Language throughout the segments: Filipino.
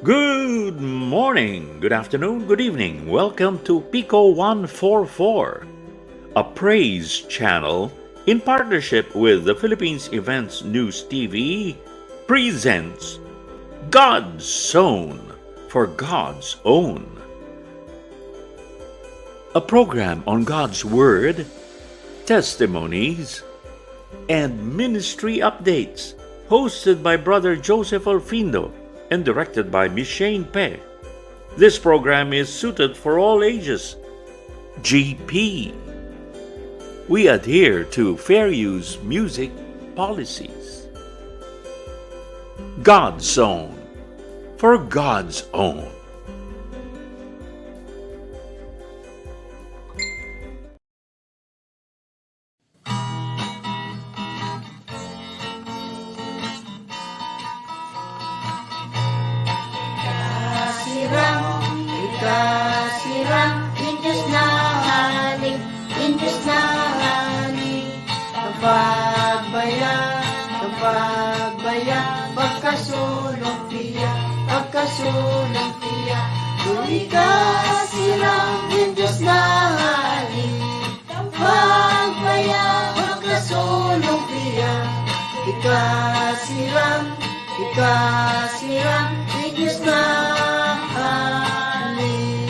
Good morning, good afternoon, good evening. Welcome to Pico 144, a praise channel in partnership with the Philippines Events News TV presents God's Zone for God's Own. A program on God's Word, testimonies, and ministry updates hosted by Brother Joseph Alfindo and directed by Miss Shane Pe. This program is suited for all ages. GP. We adhere to fair use music policies. God's Zone for God's Own. Ikasirang, Diyos na haling, Diyos na haling. Kapagbaya, pagkasulong piya. Tuloy kasirang, Diyos na haling. Kapagbaya, pagkasulong piya. Ikasirang, Diyos na haling.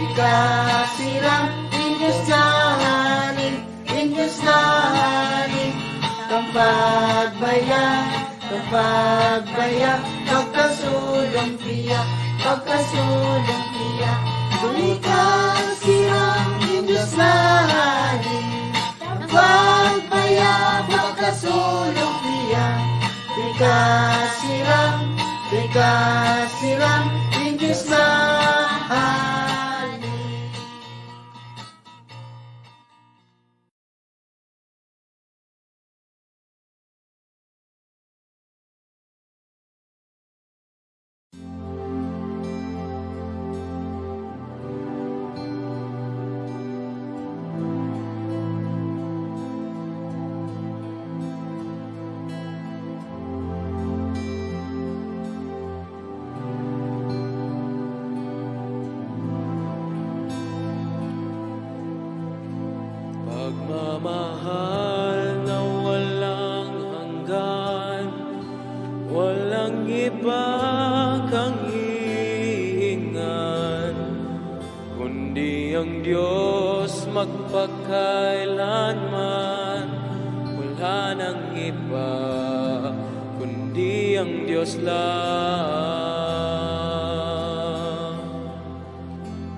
Ikasirang, Diyos na haling. Kapagbaya, pagkasulong piya. Tuloy kasirang, Diyos na haling. Kapagbaya, pagkasulong piya. Ikasirang, Diyos na haling. Pagmamahal na walang hanggan, walang iba kang hihingan, kundi ang Diyos magpakailanman. Wala nang iba, kundi ang Diyos lang.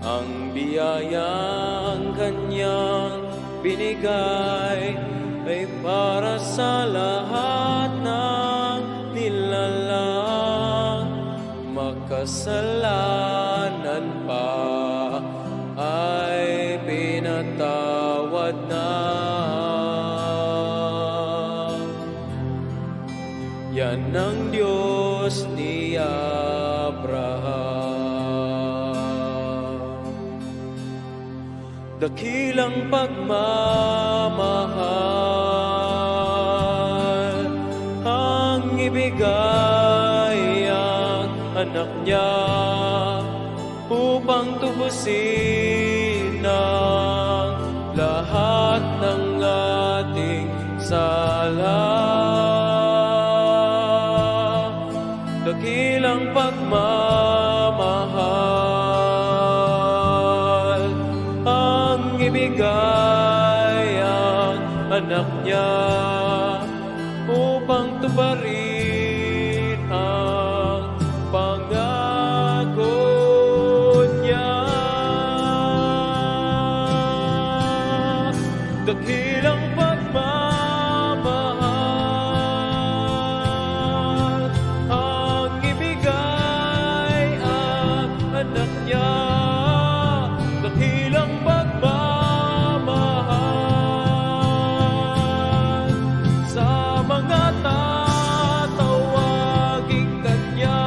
Ang biyayang Kanyang binigay ay para sa lahat ng nilalang. Makasalanan pa ay pinatawad na. Yan ang Diyos ni Abraham. Dakilang pagmamahal ang ibigay ang anak niya upang tubusin ang lahat ng ating sala. Dakilang pagmamahal ang ibigay ang anak niya upang tuparin ang pangako niya. Dakilang pagmamahal ang ibigay ang anak niya. Dakilang pagmamahal sa mga tatawaging Kanya.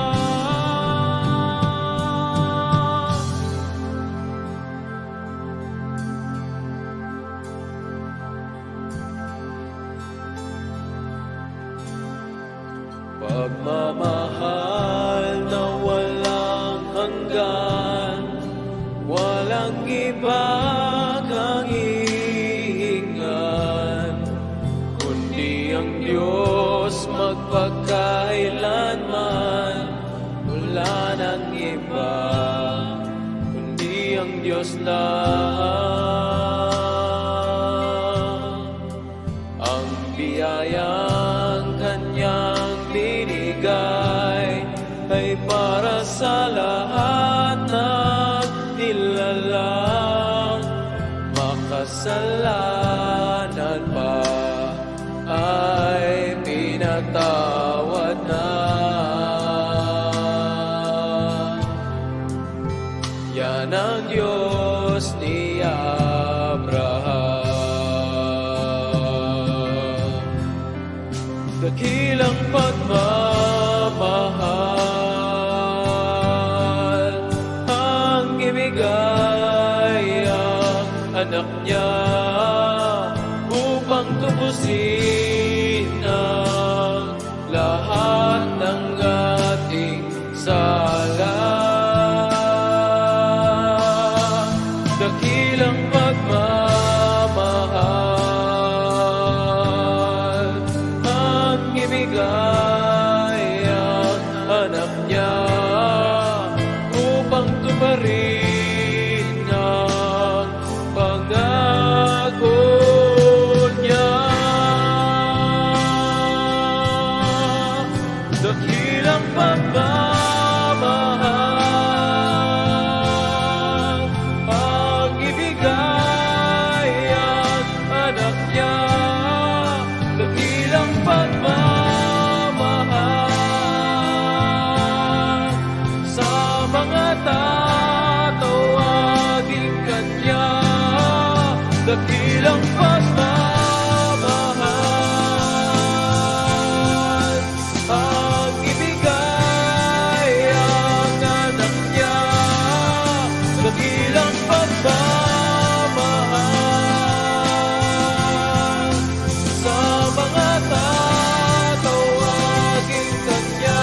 Pagmamahal na walang hanggan, walang ibang kahihingan, kundi ang Diyos magpakailanman. Wala nang iba, kundi ang Diyos lang. Ang biyayang Kanyang binigay ay para sa lahat ng nilalang. Makasalanan pa ay pinatawad na. Yan ang Diyos ni Abraham. Dakilang pagmamahal ang ibigay ang anak niya upang tubusin ang lahat ng ating sala. Dakilang pagmamahal ang ibigay ang anak niya upang tuparin ang pangako niya. Dakilang pagmamahal ang ibigay ang anak niya. Dakilang pagmamahal sa mga tatawagin Kanya. Dakilang pagmamahal ang ibigay ang anak niya. Dakilang pagmamahal sa mga tatawagin Kanya.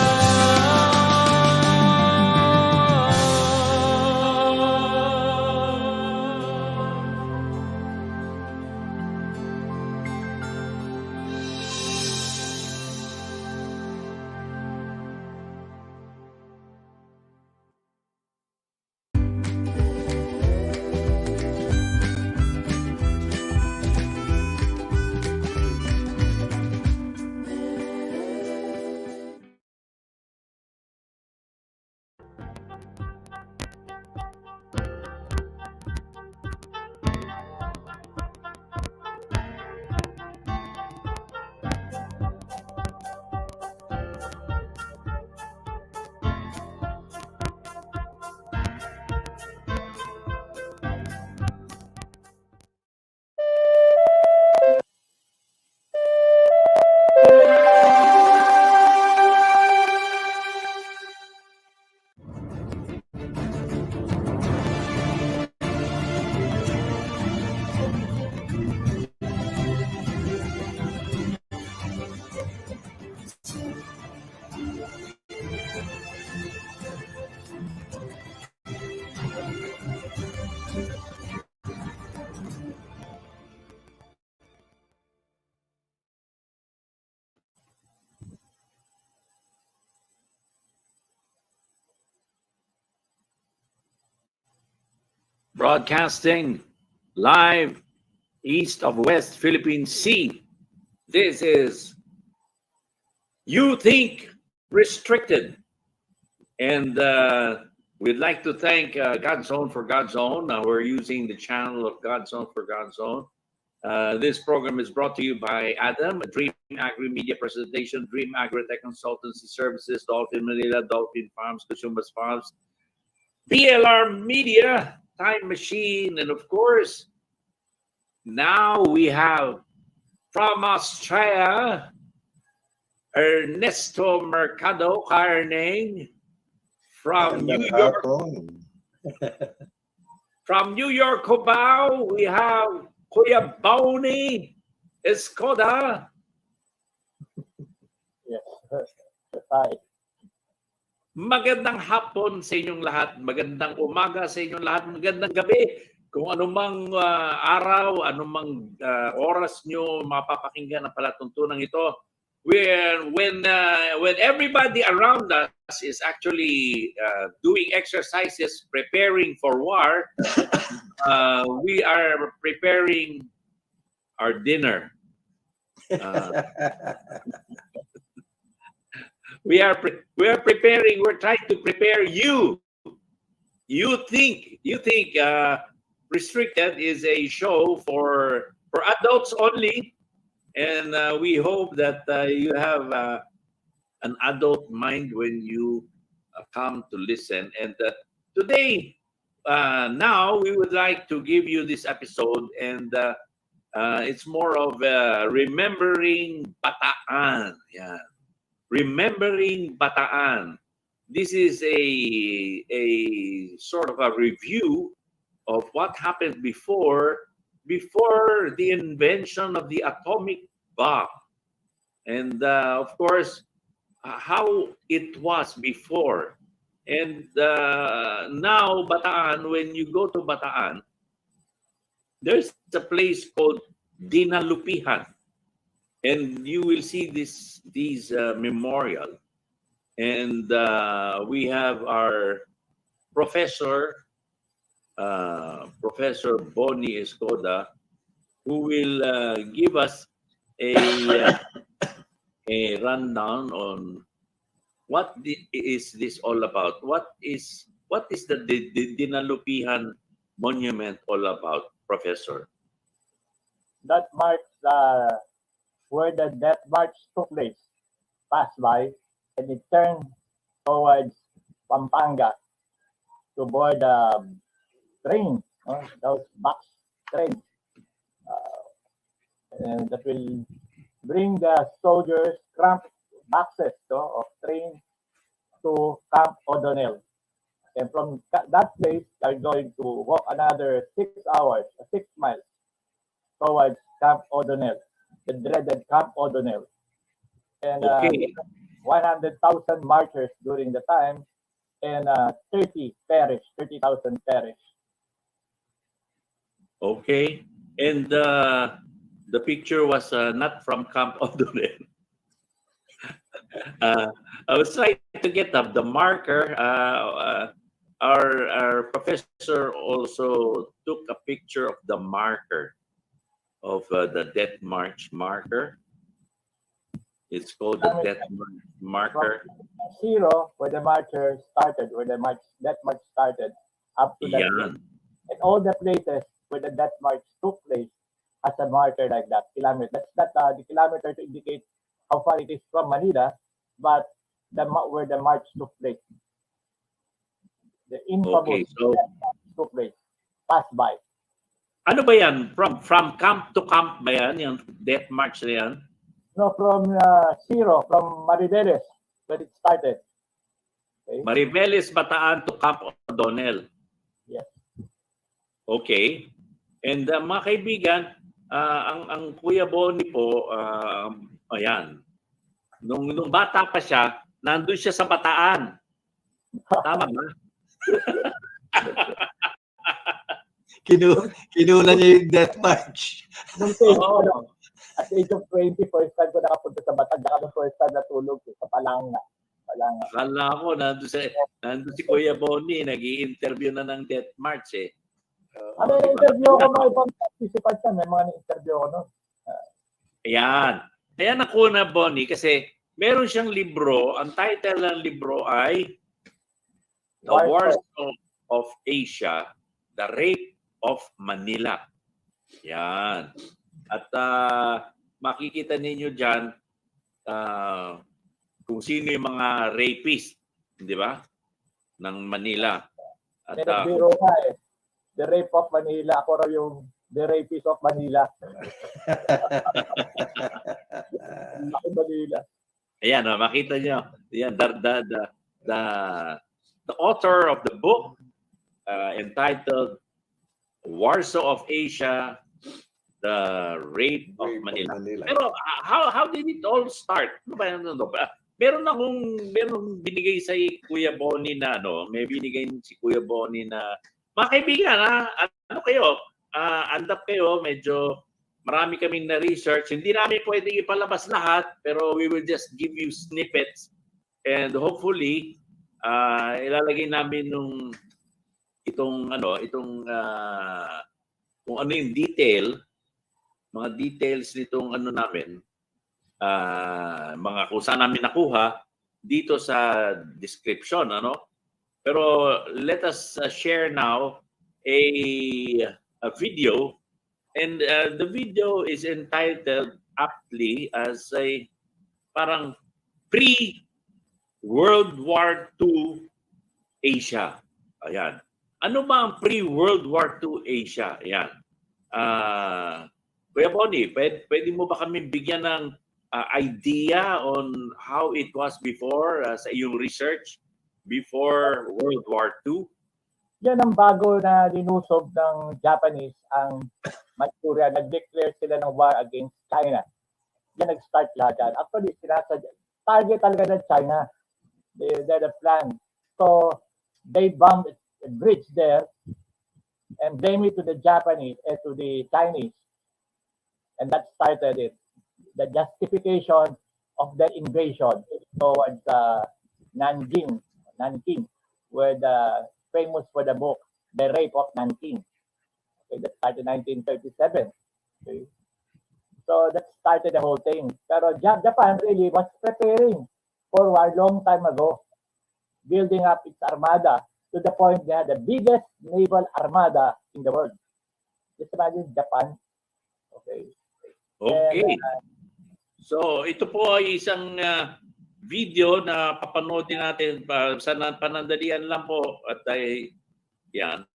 Broadcasting live east of West Philippine Sea. This is You Think Restricted. And we'd like to thank God's Own for God's Own. We're using the channel of God's Own for God's Own. This program is brought to you by Adam, Dream Agri Media Presentation, Dream Agritech Consultancy Services, Dolphin Manila, Dolphin Farms, Consumers Farms, DLR Media, Time Machine, and of course, now we have from Australia, Ernesto Mercado Carning. From New York, from New York, Cubao, we have Kuya Boni Escoda. Yes. Hi. Magandang hapon sa inyong lahat, magandang umaga sa inyong lahat, magandang gabi. Kung anumang araw, anumang oras nyo mapapakinggan ang palatuntunan ito. When everybody around us is actually doing exercises, preparing for war, we are preparing our dinner. We are preparing. We're trying to prepare you. You think Restricted is a show for adults only, and we hope that you have an adult mind when you come to listen. And today, now we would like to give you this episode, and it's more of remembering BATAAN. Yeah. Remembering BATAAN. This is a sort of a review of what happened before the invention of the atomic bomb, and of course how it was before. And now BATAAN, when you go to BATAAN, there's a place called Dinalupihan. And you will see these memorial, and we have our professor, Professor Bonnie Escoda, who will give us a rundown on what is this all about. What is the Dinalupihan Monument all about, Professor? That marks where the death march took place, passed by, and it turned towards Pampanga to board the train, those box trains, and that will bring the soldiers cramped boxes of train to Camp O'Donnell. And from that place, they're going to walk another 6 hours, 6 miles towards Camp O'Donnell, the dreaded Camp O'Donnell. And Okay. 100,000 marchers during the time, and 30,000 perished. Okay. And the picture was not from Camp O'Donnell. I was trying to get up the marker. Our professor also took a picture of the marker of the Death March marker. It's called the Death March marker. From zero, where the marcher started, where the death march started, up to that Yan. place. And all the places where the death march took place as a marker like that, kilometer. That's not the kilometer to indicate how far it is from Manila, but where the march took place. The infamous Okay, so death march took place, passed by. ano ba yan? From camp to camp ba yan? Yung Death March na yan? No, from zero, from Mariveles, where it started. Okay? Mariveles, Bataan to Camp O'Donnell. Yes. Okay. And mga kaibigan, ang Kuya Bonnie po, ayan, nung bata pa siya, nandun siya sa Bataan. Tama ba? Kinuna niya yung death march. Nung stage, Oo. at the age of 20, first time ko nakapunta sa Bataan, nung first time natulog sa Palanga. Akala ko, nandun si Kuya Bonnie, nag-i-interview na ng Death March eh. Ano yung interview ko mga ibang participants yan? May mga na-interview ko no? Ayan. Ayan ako na, Bonnie, kasi meron siyang libro. Ang title ng libro ay The Wars of Asia, The Rape of Manila. Yan. At makikita ninyo dyan kung sino yung mga rapist, di ba? Ng Manila. At Biro nga eh. The Rape of Manila. Ako raw yung The Rapist of Manila. Laki Manila. ayan, makita nyo. Ayan, the author of the book entitled Warsaw of Asia, The Rape of Manila. Pero how did it all start? Ano ba yan? Meron binigay sa Kuya Bonnie na may binigay si Kuya Bonnie na mga kaibigan ano kayo? Andap kayo, medyo marami kaming na research. Hindi namin pwedeng ipalabas lahat, pero we will just give you snippets and hopefully ilalagay namin itong kung ano yung mga details nitong namin, mga kung saan namin nakuha dito sa description, Pero let us share now a video, and the video is entitled aptly as a parang pre-World War II Asia. Ayan. Ano ba ang pre-World War II Asia? Ayan. Kuya Bonnie, pwede mo ba kami bigyan ng idea on how it was before sa iyong research before World War II? Yan ang bago na dinusog ng Japanese ang Manchuria. Nag-declare sila ng war against China. Yan nag-start lahat yan. Actually, target talaga ng China. They're the plan. So, they bombed a bridge there and blame it to the Japanese and to the Chinese. And that started it. The justification of the invasion towards Nanking, where the famous for the book, The Rape of Nanking. Okay, that started in 1937. Okay. So that started the whole thing. Pero Japan really was preparing for war long time ago, building up its armada to the point they had the biggest naval armada in the world. Just imagine Japan. Okay. Okay. And, so ito po ay isang video na papanoodin natin sa panandalian lang po at ay yan.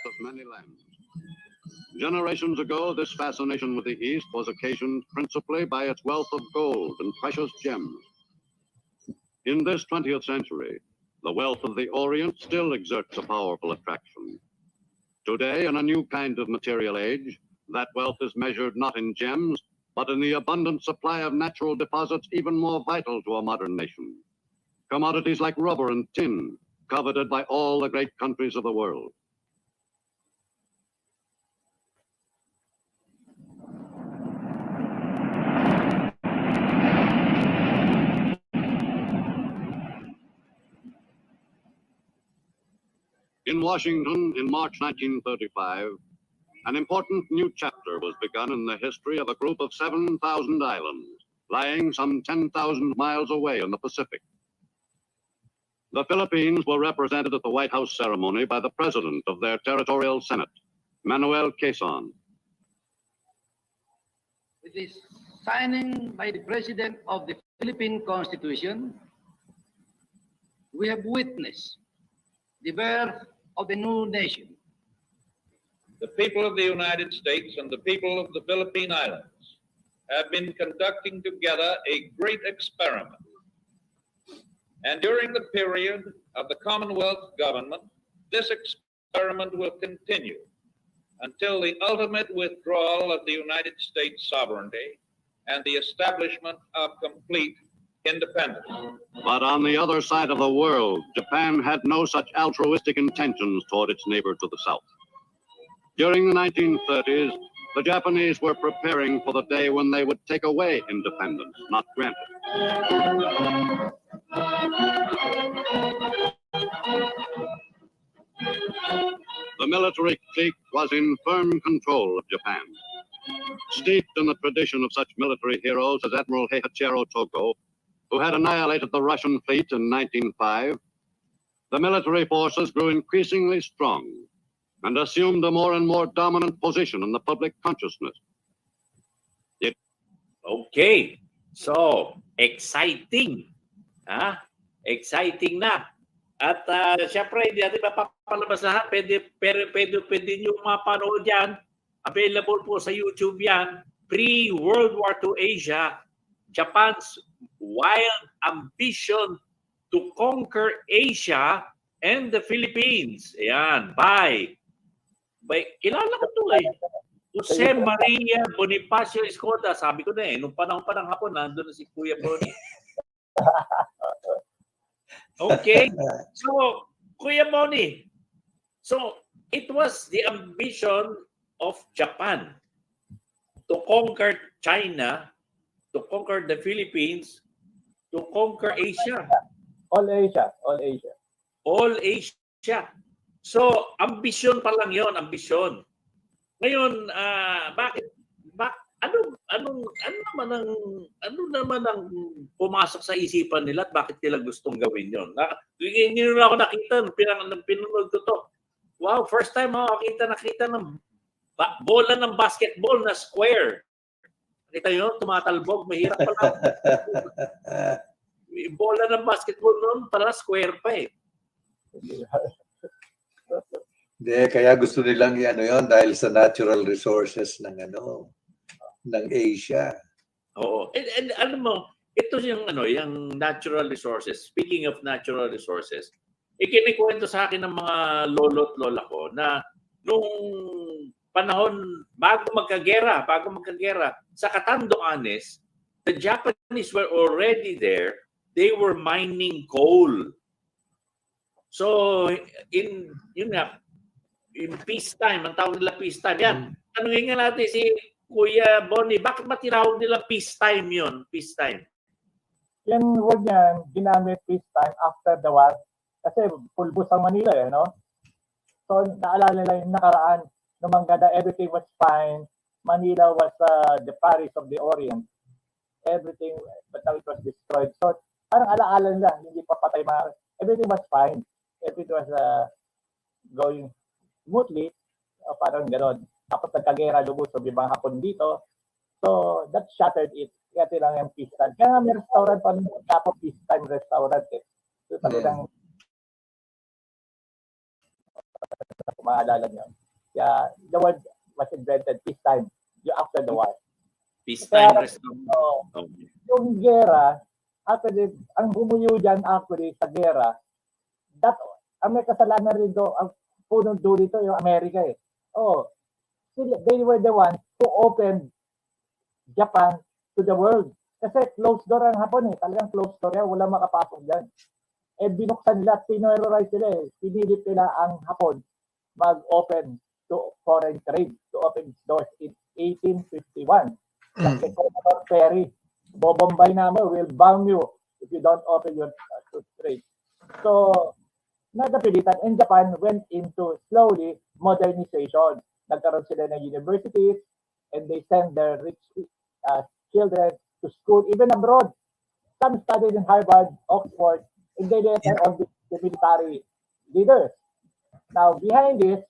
Of many lands. Generations ago, this fascination with the East was occasioned principally by its wealth of gold and precious gems. In this 20th century, the wealth of the Orient still exerts a powerful attraction. Today, in a new kind of material age, that wealth is measured not in gems, but in the abundant supply of natural deposits even more vital to a modern nation. Commodities like rubber and tin, coveted by all the great countries of the world. In Washington, in March 1935, an important new chapter was begun in the history of a group of 7,000 islands, lying some 10,000 miles away in the Pacific. The Philippines were represented at the White House ceremony by the President of their Territorial Senate, Manuel Quezon. With the signing by the President of the Philippine Constitution, we have witnessed the birth of a new nation. The people of the United States and the people of the Philippine Islands have been conducting together a great experiment. And during the period of the Commonwealth government, this experiment will continue until the ultimate withdrawal of the United States sovereignty and the establishment of complete independence. But on the other side of the world, Japan had no such altruistic intentions toward its neighbor to the south. During the 1930s, the Japanese were preparing for the day when they would take away independence, not grant it. The military clique was in firm control of Japan. Steeped in the tradition of such military heroes as Admiral Heihachiaro Togo, who had annihilated the Russian fleet in 1905, the military forces grew increasingly strong and assumed a more and more dominant position in the public consciousness. Okay. So, exciting. Exciting na. At syempre, hindi natin mapapalabas lahat. Pwede nyo mapanood yan. Available po sa YouTube yan. Pre-World War II Asia, Japan's wild ambition to conquer Asia and the Philippines. Ayan, by kilala ko ito Jose Maria Bonifacio Escoda. Sabi ko na nung panahon pa ng hapon, nandun na si Kuya Bonnie. Okay. So, Kuya Moni, so it was the ambition of Japan to conquer China, to conquer the Philippines, to conquer Asia, All Asia, all Asia. all Asia. So, ambisyon pa lang 'yon, ambisyon. Ngayon, bakit ano naman ang pumasok sa isipan nila at bakit nila gustong gawin 'yon? Hindi nila ako nakita pinanood ko 'to. Wow, first time ako nakita ng bola ng basketball na square. Kita niyo, tumatalbog, mahirap pala. Bola ng basketball noon pala square pa eh. Hindi, kaya gusto nilang ano yon dahil sa natural resources ng ng Asia. Oo. And alam mo, ito yung natural resources. Speaking of natural resources, ikinikwento sa akin ng mga lolo at lola ko na nung panahon bago magkagera, sa Catanduanes, the Japanese were already there. They were mining coal. So, in peacetime, ang tawag nila peacetime. Yan, tanungin nga natin si Kuya Bonnie, bakit ba tinawag nila peacetime yun? Peacetime. Yung word niya, ginamit peacetime after the war. Kasi pulbos ang Manila, no? So, naalala nila yung nakaraan, nung manggada, everything was fine. Manila was the Paris of the Orient. Everything, but now it was destroyed. So, parang alaala nila, hindi pa patay everything was fine. Everything was going smoothly, parang gano'n. Tapos nagkagera, lubusog yung mga Hapon dito. So, that shattered it. Kaya lang yung peacetime. Kaya nga may restaurant pa rin, tapos peacetime restaurant eh. So, talagang maalala nyo. Kaya the word was invented peacetime, after the war. Peacetime Kaya, restaurant. yung gera, actually, ang bumuyo dyan actually sa gera, ang may kasalanan rin doon, ang punong dulo dito, yung Amerika eh. They were the ones who opened Japan to the world. Kasi closed door ang Hapon eh. Talagang closed door yan. Walang makapasok dyan. Binuksan nila, tinuerorize nila eh. Pinilip nila ang Hapon mag-open to foreign trade, to open doors in 1851. Kasi Commodore Perry, bobombay namin, we'll bomb you if you don't open your trade. So, napilitan, and Japan went into slowly modernization. Nagkaroon sila ng universities, and they send their rich children to school, even abroad. Some studied in Harvard, Oxford, and they later on the military leaders. Now, behind this,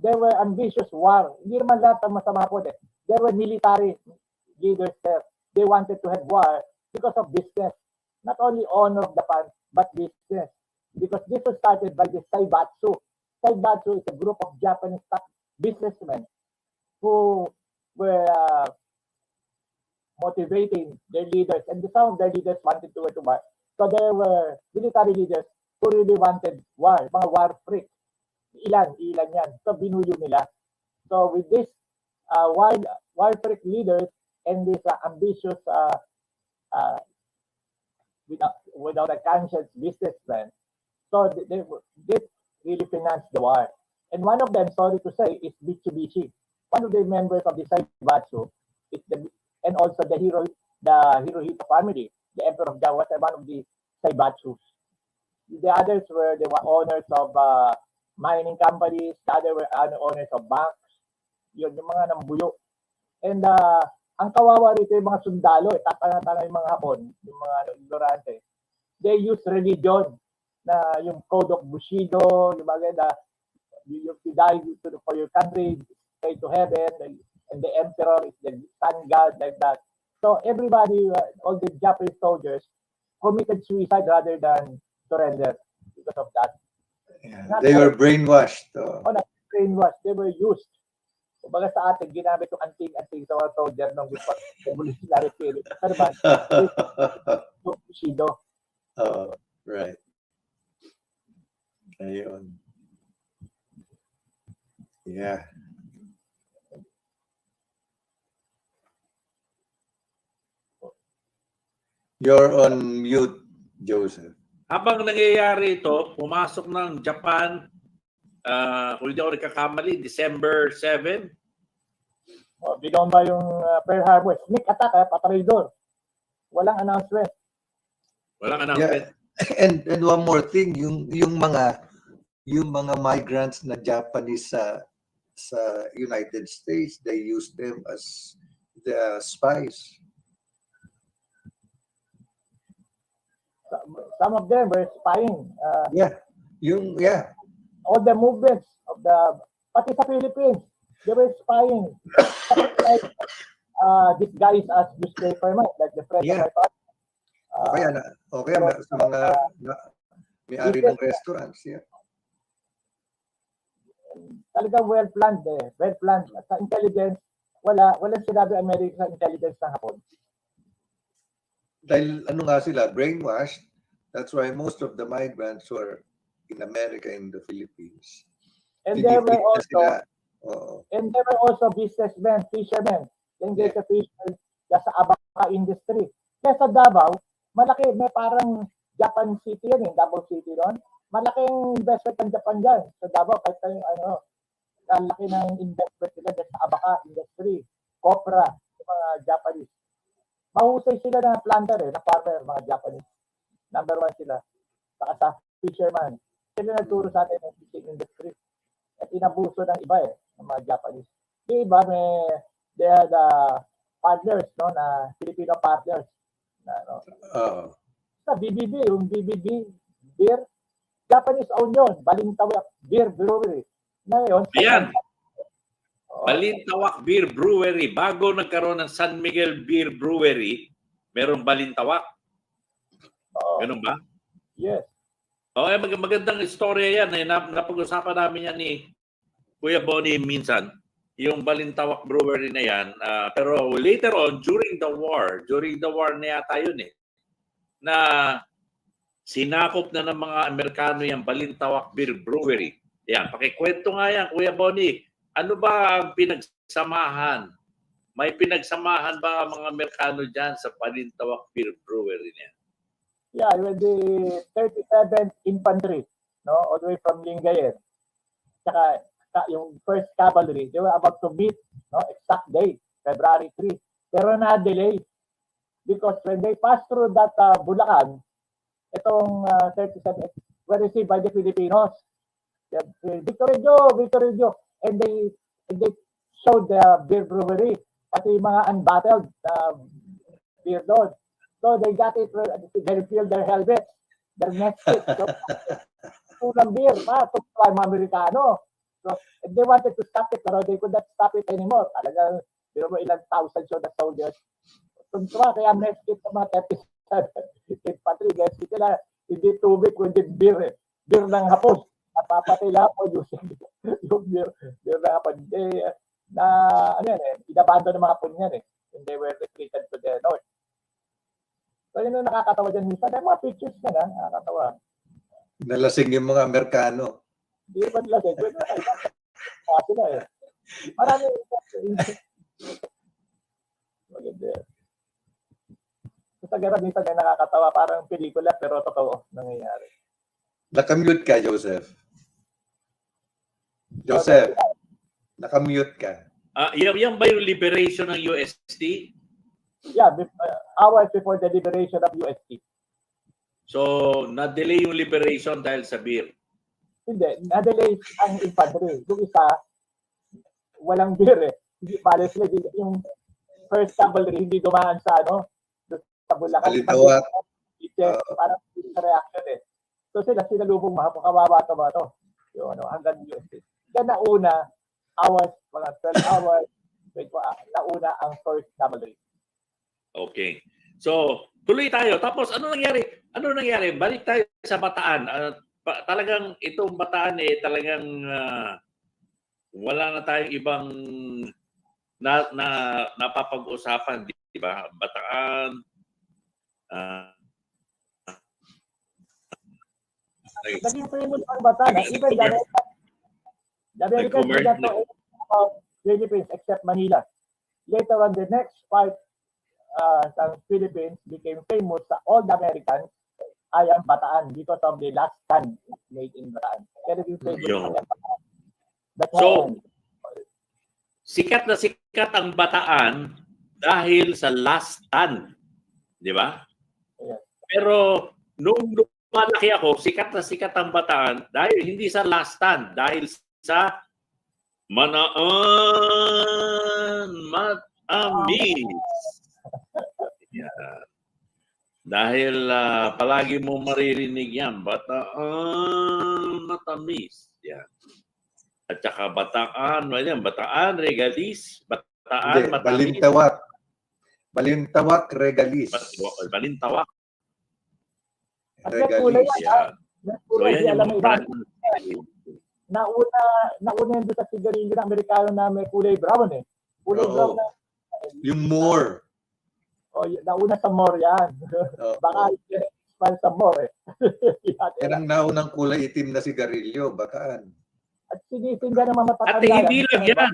there were ambitious war. Hindi naman lahat ang masama po eh. There were military leaders there. They wanted to have war because of business. Not only honor of Japan, but business. Because this was started by the Saibatsu. Saibatsu is a group of Japanese businessmen who were motivating their leaders, and some of their leaders wanted to go to war. So there were military leaders who really wanted war, mga war freak. Ilan yan. So binuyo nila. So with this war freak leaders and these ambitious without a conscience businessmen, so they really financed the war. And one of them, sorry to say, is Mitsubishi. One of the members of the Saibatsu is and also the Hirohito family. The Emperor of Japan was one of the Saibatsus. The others were the owners of mining companies. The other were owners of banks. Yun, yung mga nambuyo. And ang kawawa rito yung mga sundalo. Tatanga-tanga yung mga Hapon, yung mga ignorante. They use religion na yung code of Bushido, yung mga na you die for your country, stay to heaven, and the emperor is the sun god, like that. So everybody, all the Japanese soldiers, committed suicide rather than surrender because of that. Yeah, they were brainwashed. Not brainwashed, they were used. Kumbaga sa atin, ginamit yung anting-anting sa mga soldier ng revolutionary period. Pero ba, yung Bushido. Right. Ayun. Yeah. You're on mute, Joseph. Habang nangyayari ito, pumasok ng Japan, kung hindi ako nagkakamali, December 7. Binomba yung Pearl Harbor. Sneak attack, patraidor. Walang announcement. Walang announcement. And one more thing, yung mga migrants na Japanese sa United States, they use them as the spies. Some of them were spying. All the movements of pati sa Philippines, they were spying. Disguised as newspaperman, like the friend of my father. Okay sa mga may-ari ng restaurants. Yeah. Talagang well-planned eh. Well-planned. Sa intelligence, walang sinabi Amerika sa intelligence ng Hapon. Dahil ano nga sila, brainwashed. That's why most of the migrants were in America, in the Philippines. And there were also businessmen, fishermen. Engaged sa fishermen sa abaka industry. Kaya sa Davao, malaki, may parang Japan City yan, Davao City doon. Malaking investment ng Japan dyan sa Davao. Kahit ang laki ng investment nila sa abaka industry, copra, mga Japanese. Mahusay sila na planter na farmer, mga Japanese. Number 1 sila. Saka sa fisherman. Sila nagturo sa atin ng fishing industry. At inabuso ng iba ng mga Japanese. Yung iba, they had partners, no, na Filipino partners. Sa BBB, yung BBB beer, Japanese owned yun. Balintawak Beer Brewery. Ngayon, ayan. Balintawak Beer Brewery. Bago nagkaroon ng San Miguel Beer Brewery, merong Balintawak. Ganun ba? Yes. Magandang istorya yan. Napag-usapan namin yan ni Kuya Bonnie minsan. Yung Balintawak Brewery na yan. Pero later on, during the war na yata yun na sinakop na ng mga Amerikano yung Balintawak Beer Brewery. Yan, pakikwento nga yan, Kuya Bonnie. Ano ba ang pinagsamahan? May pinagsamahan ba ang mga Amerikano dyan sa Balintawak Beer Brewery niya? Yeah, with the 37th Infantry, no, all the way from Lingayen. Saka yung 1st Cavalry, they were about to meet, no, exact date, February 3. Pero na-delay. Because when they passed through that Bulacan, itong 37 were received by the Filipinos. Victory Joe! And they showed the beer brewery, pati mga unbottled beer doon. So they got it, they filled their helmets, their neck kit. So, ng beer, tukwa mga Amerikano. So they wanted to stop it, pero they could not stop it anymore. Talagang, ilang thousand so the soldiers. Tuntua, kaya neck kit sa mga 37 infantry, guys, sila, hindi tubig, kundi beer. Beer ng Hapon. Napapatila po yung beer ng Hapon. Inabando ng mga Hapon yan and they were retreated to the north. So yun yung nakakatawa dyan minsan. May mga pictures na nakakatawa. Nalasing yung mga Amerikano. Hindi ba nalasing? Sila Marami. Maganda. Sa gara minsan ay nakakatawa. Parang pelikula pero totoo nangyayari. Nakamute ka, Joseph. Joseph, nakamute ka. Yan ba yung liberation ng UST? Yeah, hours before the liberation of UST. So, na-delay yung liberation dahil sa beer? Hindi, na-delay ang infantry. Yung isa, walang beer Hindi, honestly, yung 1st Cavalry, hindi dumaan sa sa Bulacan. Balintawak. Parang sa reaction So sila sinalubong kawawa to. Yung hanggang UST. Kaya nauna, hours, mga 12 hours, nauna ang 1st Cavalry. Okay. So, tuloy tayo. Tapos, ano nangyari? Balik tayo sa Bataan. Talagang itong Bataan talagang wala na tayong ibang napapag-usapan, di ba? Bataan. Naging famous ang Bataan. Even the Americans did not know about Philippines except Manila. Later on, the next part sa Philippines became famous sa all the Americans ay ang Bataan because of the last stand made in Bataan. Kaya naging famous Yo. ang Bataan. That's So, why, sikat na sikat ang Bataan dahil sa last stand. Di ba? yes. Pero nung lumalaki ako, sikat na sikat ang Bataan dahil hindi sa last stand, dahil sa Manaan Matamis. Yeah. Dahil palagi mo maririnig yan, Bataan Matamis. Yeah. At saka Bataan, ano yan? Bataan Regalis, Bataan Hindi, Matamis. Balintawak. Balintawak Regalis. Balintawak. At may kulay Regalis. yan. Yeah. May So kulay, yan di alam yung mo iba. brand. Nauna yun doon sa sigarilyo ng Amerikano na may kulay brown eh. Kulay Oo. brown na. Yung more. Nauna sa more yan. Oo. Baka expand sa more eh. Yan ang naunang kulay itim na sigarilyo, Bataan. At sinisinda naman At matatanda. hindi lang yan.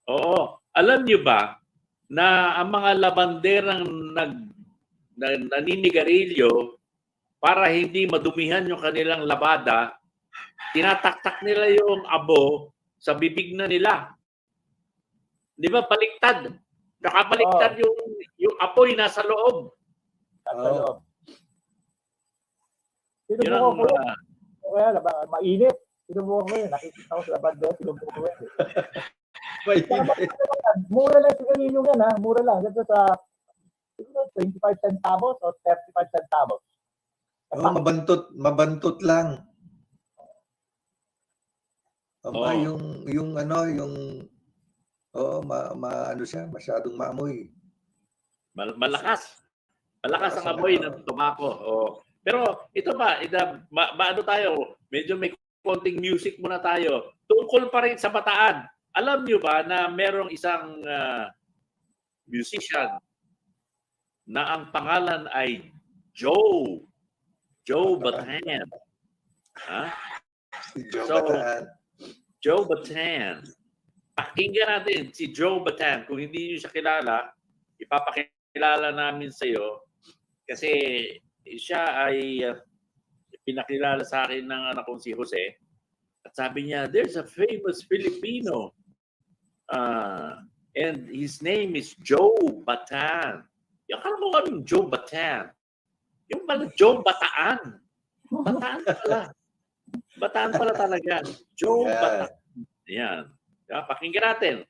Oo. Alam niyo ba na ang mga labanderang naninigarilyo, para hindi madumihan yung kanilang labada, tinataktak nila yung abo sa bibig na nila. Di ba? Baliktad. Nakabaliktad yung apoy nasa loob. Oo. Yun Sinubukan ang, ko yun. Kaya mainit. Sinubukan ko yun. Nakikita ko sa labanda. Sinubukan ko yun. Mura lang sigarilyo yan ha. Mura lang. Dito sa 25 centavos o 35 centavos. Oh, mabantot lang. Yung ano siya, masyadong maamoy. Malakas. Malakas ang amoy ng tobacco. Oh. Pero ito ba, ano tayo, medyo may konting music muna tayo. Tungkol pa rin sa Bataan. Alam niyo ba na merong isang musician na ang pangalan ay Joe Bataan. Ha? Joe Bataan. Pakinggan natin si Joe Bataan. Kung hindi niyo siya kilala, ipapakilala namin sa iyo kasi siya ay pinakilala sa akin ng anak kong si Jose. At sabi niya, there's a famous Filipino and his name is Joe Bataan. Yung akala mo kaming Joe Bataan. Yung pala Joe Bataan. Bataan pala. Bataan pala talaga. Joe Bataan. Yan. Pakinggan natin.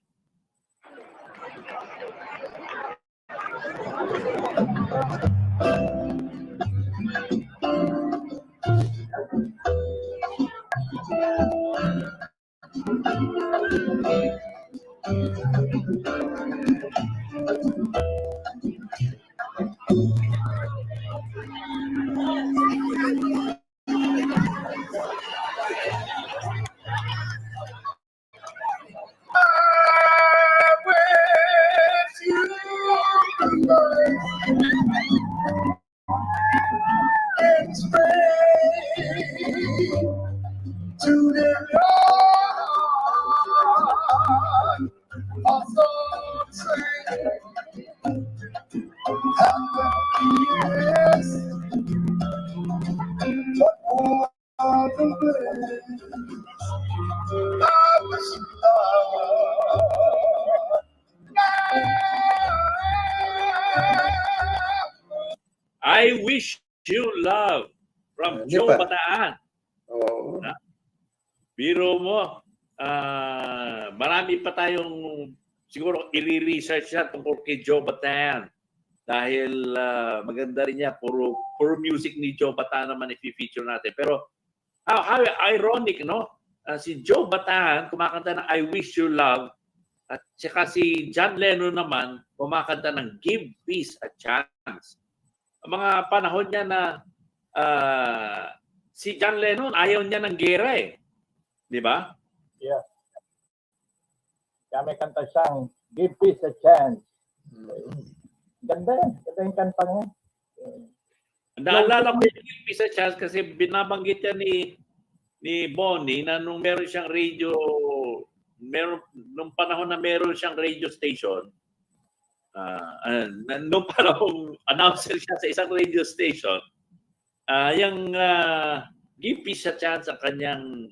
I wish you love from Joe Bataan. Oo. Biro mo, marami pa tayong siguro i-research yan tungkol kay Joe Bataan. Dahil maganda rin niya, puro music ni Joe Bataan naman i-feature natin. Pero how ironic, no? Si Joe Bataan kumakanta ng I Wish You Love at saka si John Lennon naman kumakanta ng Give Peace a Chance. Ang mga panahon niya na si John Lennon ayaw niya ng gera eh. Di ba? Yeah. Kaya may kanta siyang Give Peace a Chance. Ganda yan. Ganda yung kanta niya. Naalala ko yung Give Peace a Chance kasi binabanggit niya ni Bonnie na nung meron siyang radio, nung panahon na meron siyang radio station, Nung parang announcer siya sa isang radio station, yung give peace a chance ang kanyang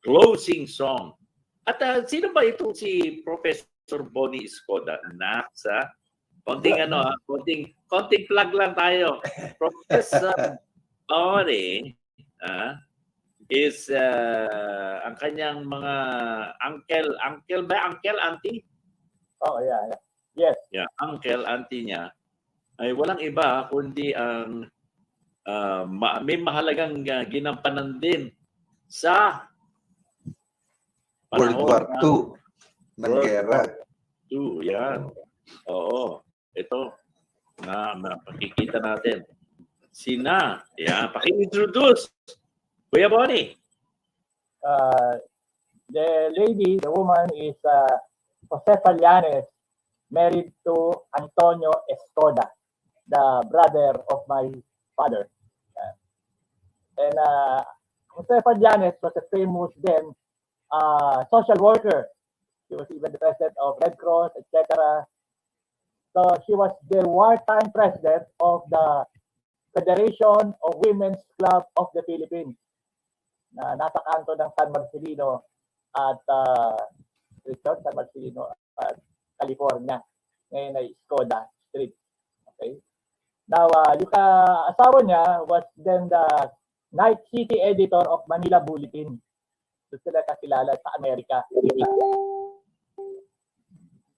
closing song. At sino ba itong si Professor Bonnie Escoda? Naksa. Konting konting plug lang tayo. Professor Bonnie is ang kanyang mga uncle ba? Uncle, auntie? Oh, yeah. Yes. Yeah, uncle, auntie niya ay walang iba kundi ang may mahalagang ginampanan din sa World War II ng gera. Yan. Oo. Ito na makikita natin. Sina, paki-introduce. Kuya Bonnie. The woman is Josefa Llanes, married to Antonio Escoda, the brother of my father. And Josefa Llanes was a famous then social worker. She was even the president of Red Cross, etc. So she was the wartime president of the Federation of Women's Club of the Philippines, na nasa kanto ng San Marcelino at San Marcelino at California. Ngayon ay Escoda Street. Okay. Now, yung asawa niya was then the night city editor of Manila Bulletin. So sila kakilala sa Amerika.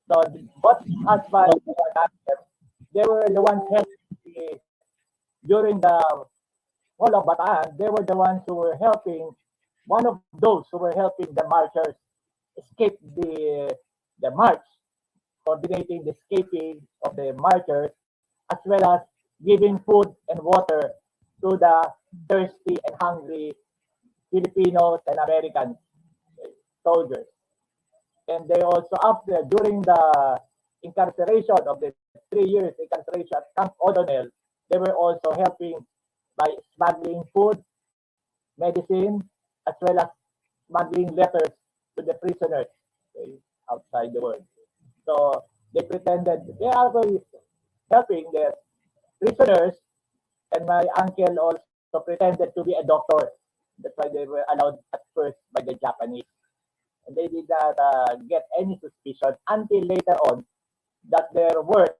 So both husband and they were the ones helping during the whole of BATAAN. They were the ones who were helping, one of those who were helping the marchers escape the march, coordinating the escaping of the marchers, as well as giving food and water to the thirsty and hungry Filipinos and American soldiers. And they also, during the incarceration of the 3 years incarceration at Camp O'Donnell, they were also helping by smuggling food, medicine, as well as smuggling letters to the prisoners outside the world. So they pretended they are helping the prisoners, and my uncle also pretended to be a doctor. That's why they were allowed at first by the Japanese. And they did not get any suspicion until later on that their work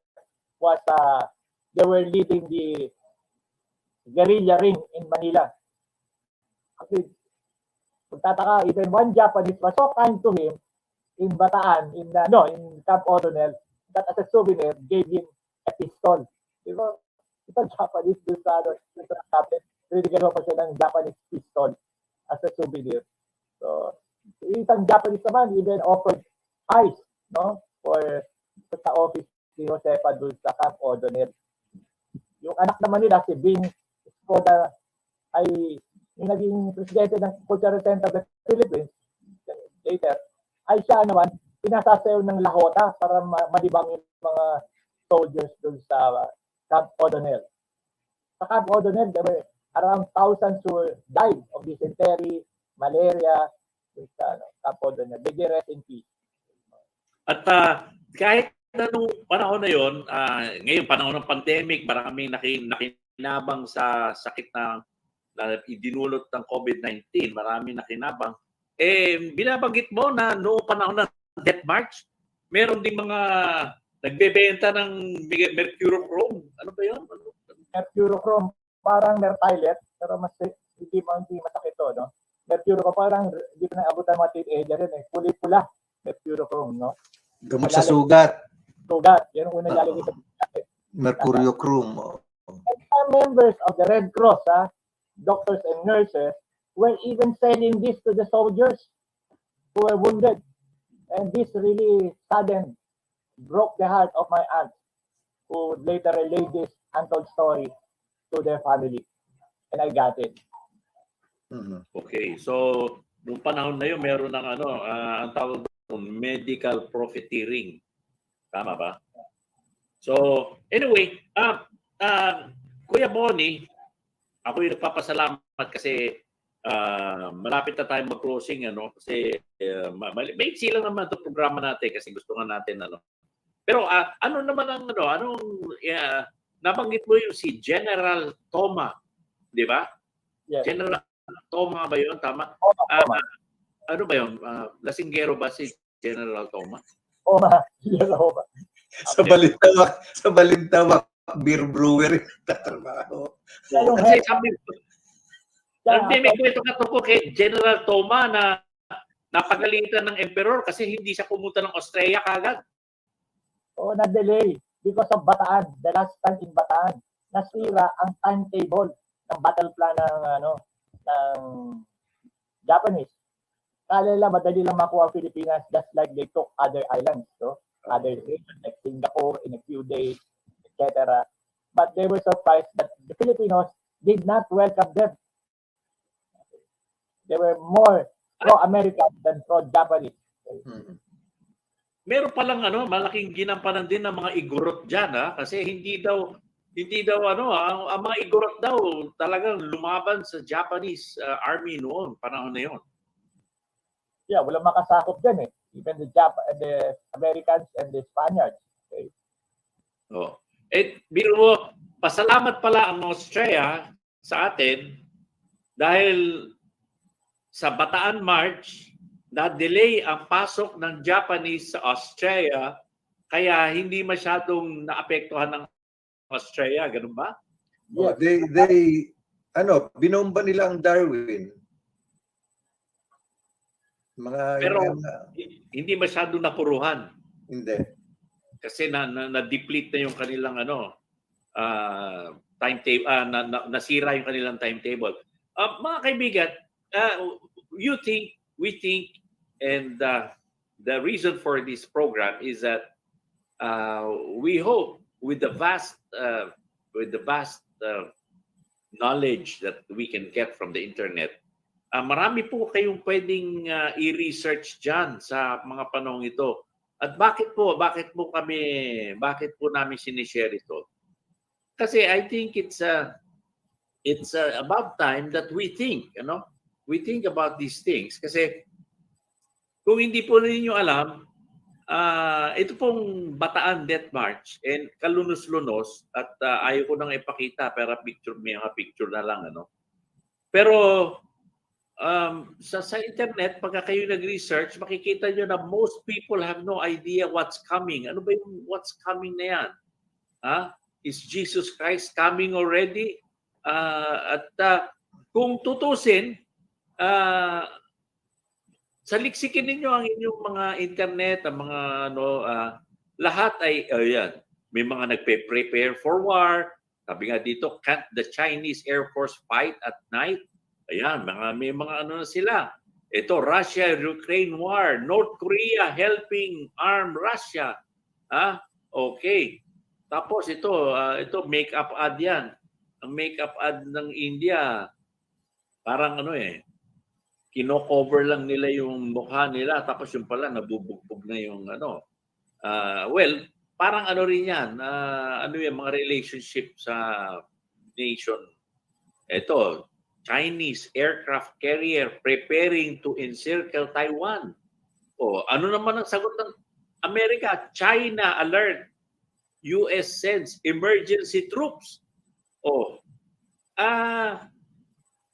was they were leading the guerrilla ring in Manila. Actually, pagtataka, even one Japanese was so kind to him in Bataan, in Camp O'Donnell, that as a souvenir gave him a pistol. Diba? Ito Japanese doon sa captain, binigyan pa siya ng Japanese pistol as a souvenir. So, isang Japanese naman even offered ice, no, for sa office ni Josefa doon sa Camp O'Donnell. Yung anak naman nila, si Bing Escoda, ay yung naging presidente ng Cultural Center of the Philippines later, ay siya naman pinasasayaw ng lahota para malibang yung mga soldiers doon sa Camp O'Donnell. Sa Camp O'Donnell, there were around thousands who died of dysentery, malaria, sa Camp O'Donnell. May rest in peace. At kahit anong panahon na yun, ngayon panahon ng pandemic, maraming nakinabang sa sakit na idinulot ng COVID-19, maraming nakinabang. Binabanggit mo na noong panahon ng Death March, meron ding mga nagbebenta ng mercurochrome. Ano ba yun? Mercurochrome, parang mertilet, pero mas hindi masakit to, no? Mercurochrome, parang hindi ko naabutan mga teenager rin eh. Puli-pula, mercurochrome, no? Gamot sa sugat. Sugat, yan ang unang lalagay sa Mercuriochrome. Some members of the Red Cross, doctors and nurses, were even selling this to the soldiers who were wounded. And this really saddened, broke the heart of my aunt, who later relayed this untold story to their family. And I got it. Okay, so noong panahon na yun, meron ng ang tawag doon, medical profiteering. Tama ba? So, anyway, Kuya Bonnie, ako yung nagpapasalamat kasi malapit na tayo mag-closing, ano, kasi maiksi lang naman ito programa natin kasi gusto nga natin, ano. Pero ano naman ang, ano, anong, nabanggit mo yung si General Toma, di ba? Yes. General Toma ba yun? Tama? Toma. Ano ba yun? Lasinggero ba si General Toma? Toma. Yes, Toma. Sa Balintawak beer brewery tatrabaho. Kasi sabi ko, may kwento ka to po kay General Toma na napagalitan ng emperor kasi hindi siya pumunta ng Australia kagad. Oo, na-delay because of Bataan. The last time in Bataan, nasira ang timetable ng battle plan ng Japanese. Kala nila madali lang makuha ang Pilipinas just like they took other islands, so other nations like Singapore in a few days, etc. But they were surprised that the Filipinos did not welcome them. They were more pro-American than pro-Japanese. Meron palang malaking ginampanan din ng mga igorot diyan, kasi hindi daw ang mga igorot daw talagang lumaban sa Japanese army noon, panahon na 'yon. Yeah, walang makasakop diyan eh. Even the Americans and the Spaniards. Okay. Oh. Biro mo, pasalamat pala ang Australia sa atin dahil sa Bataan March na-delay ang pasok ng Japanese sa Australia kaya hindi masyadong naapektuhan ng Australia, ganun ba? Yeah. Binomba nila ang Darwin. Pero hindi masyadong napuruhan. Hindi. Kasi na-deplete na yung kanilang timetable, nasira yung kanilang timetable. Mga kaibigan, we think, and the reason for this program is that we hope with the vast knowledge that we can get from the internet, marami po kayong pwedeng i-research dyan sa mga panahong ito. At bakit po namin sinishare ito? Kasi I think it's about time that we think, we think about these things. Kasi kung hindi po ninyo alam, ito pong Bataan Death March and kalunos-lunos at ayaw ko nang ipakita pero may mga picture na lang, Pero sa internet, pagka kayo nag-research, makikita nyo na most people have no idea what's coming. Ano ba yung what's coming na yan? Is Jesus Christ coming already? Kung tutusin, saliksikin ninyo ang inyong mga internet, ang mga lahat ay yan. May mga nagpe-prepare for war. Sabi nga dito, can't the Chinese Air Force fight at night? Ayan, may mga na sila. Ito, Russia-Ukraine war. North Korea helping arm Russia. Okay. Tapos ito make-up ad yan. Ang make-up ad ng India, parang kino-cover lang nila yung mukha nila. Tapos yung pala, nabubugbog na yung parang rin yan. Mga relationship sa nation. Ito, Chinese aircraft carrier preparing to encircle Taiwan. Ano naman ang sagot ng Amerika? China alert. US sends emergency troops.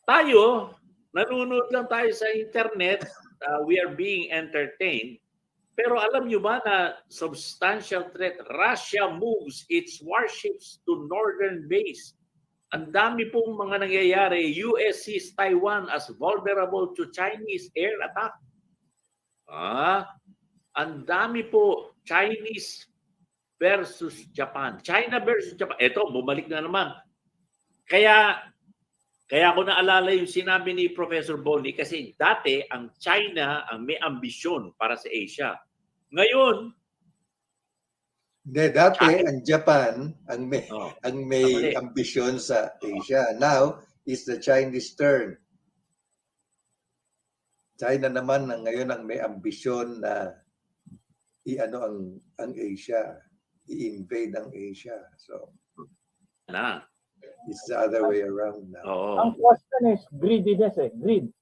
Tayo, nanonood lang tayo sa internet. We are being entertained. Pero alam nyo ba na substantial threat? Russia moves its warships to northern base. Ang dami pong mga nangyayari. US sees Taiwan as vulnerable to Chinese air attack. Ang dami po. Chinese versus Japan. China versus Japan. Ito, bumalik na naman. Kaya ko naalala yung sinabi ni Professor Bonnie kasi dati ang China ang may ambisyon para sa Asia. Ngayon, dati ang Japan ang may ambisyon sa Asia. Now is the Chinese turn. China naman ngayon ang may ambisyon na ang Asia, i-invade ang Asia. So It's the other way around now. Oo. Ang question is greediness eh. Greed.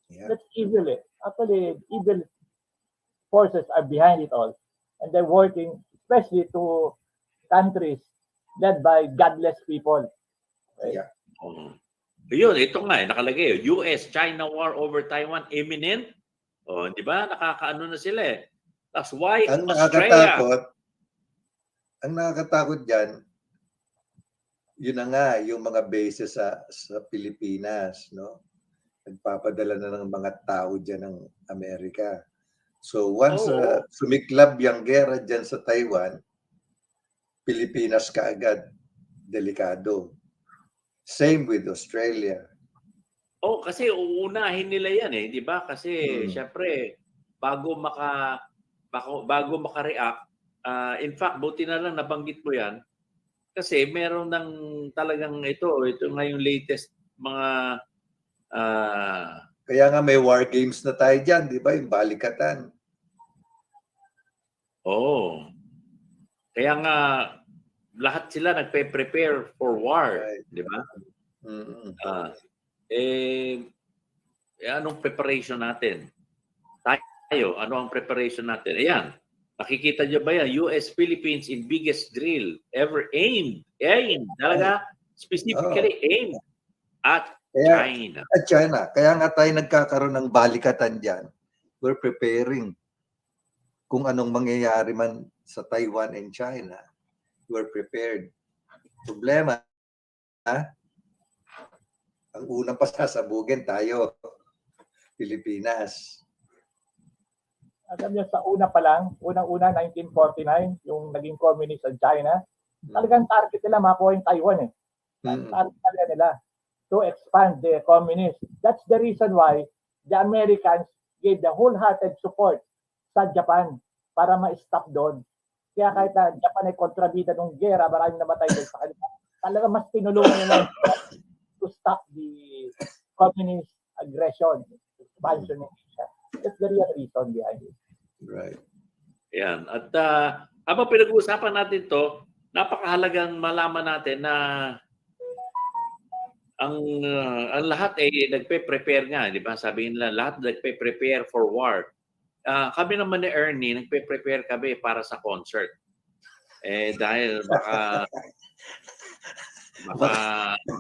Yeah. That's evil eh. Actually, evil forces are behind it all. And they're working especially to countries led by godless people. Right? Yeah. Oo. Yun, ito nga, nakalagay. US-China war over Taiwan imminent. O, di ba? Nakakaano na sila eh. That's why Ang Australia. nakakatakot dyan, yun na nga, yung mga bases sa Pilipinas, no? Nagpapadala na ng mga tao dyan ng Amerika. So once sumiklab yung gera dyan sa Taiwan, Pilipinas kaagad, delikado. Same with Australia. Oh, kasi uunahin nila yan eh, di ba? Kasi syempre bago maka-react, in fact, buti na lang nabanggit mo yan. Kasi meron ng talagang ito nga yung latest mga Kaya nga may war games na tayo dyan, di ba? Yung balikatan. oh. Kaya nga lahat sila nagpe-prepare for war, Right. di ba? Mm-hmm. Anong preparation natin? Tayo, ano ang preparation natin? Ayan, nakikita nyo ba yan? US-Philippines in biggest drill ever aimed, talaga, specifically aimed at China. At China. Kaya nga tayo nagkakaroon ng balikatan dyan. We're preparing kung anong mangyayari man sa Taiwan and China. We're prepared. Problema, ang unang pasasabugin tayo, Pilipinas. Alam niyo, sa una pa lang, unang-una, 1949, yung naging communist ang China, talagang target nila makuha yung Taiwan eh. Target talaga nila to expand the communist. That's the reason why the Americans gave the wholehearted support sa Japan para ma-stop doon. Kaya kahit na Japan ay kontrabida ng gera, maraming namatay doon sa kanila. Talaga mas tinulungan nila to stop the communist aggression, expansion in Asia. That's the real reason behind it. Right. Yan. At habang pinag-uusapan natin to, napakahalagang malaman natin na ang lahat ay nagpe-prepare nga, di ba? Sabihin nila, lahat nagpe-prepare for war. Kami naman ni Ernie, nagpe-prepare kami para sa concert. Dahil baka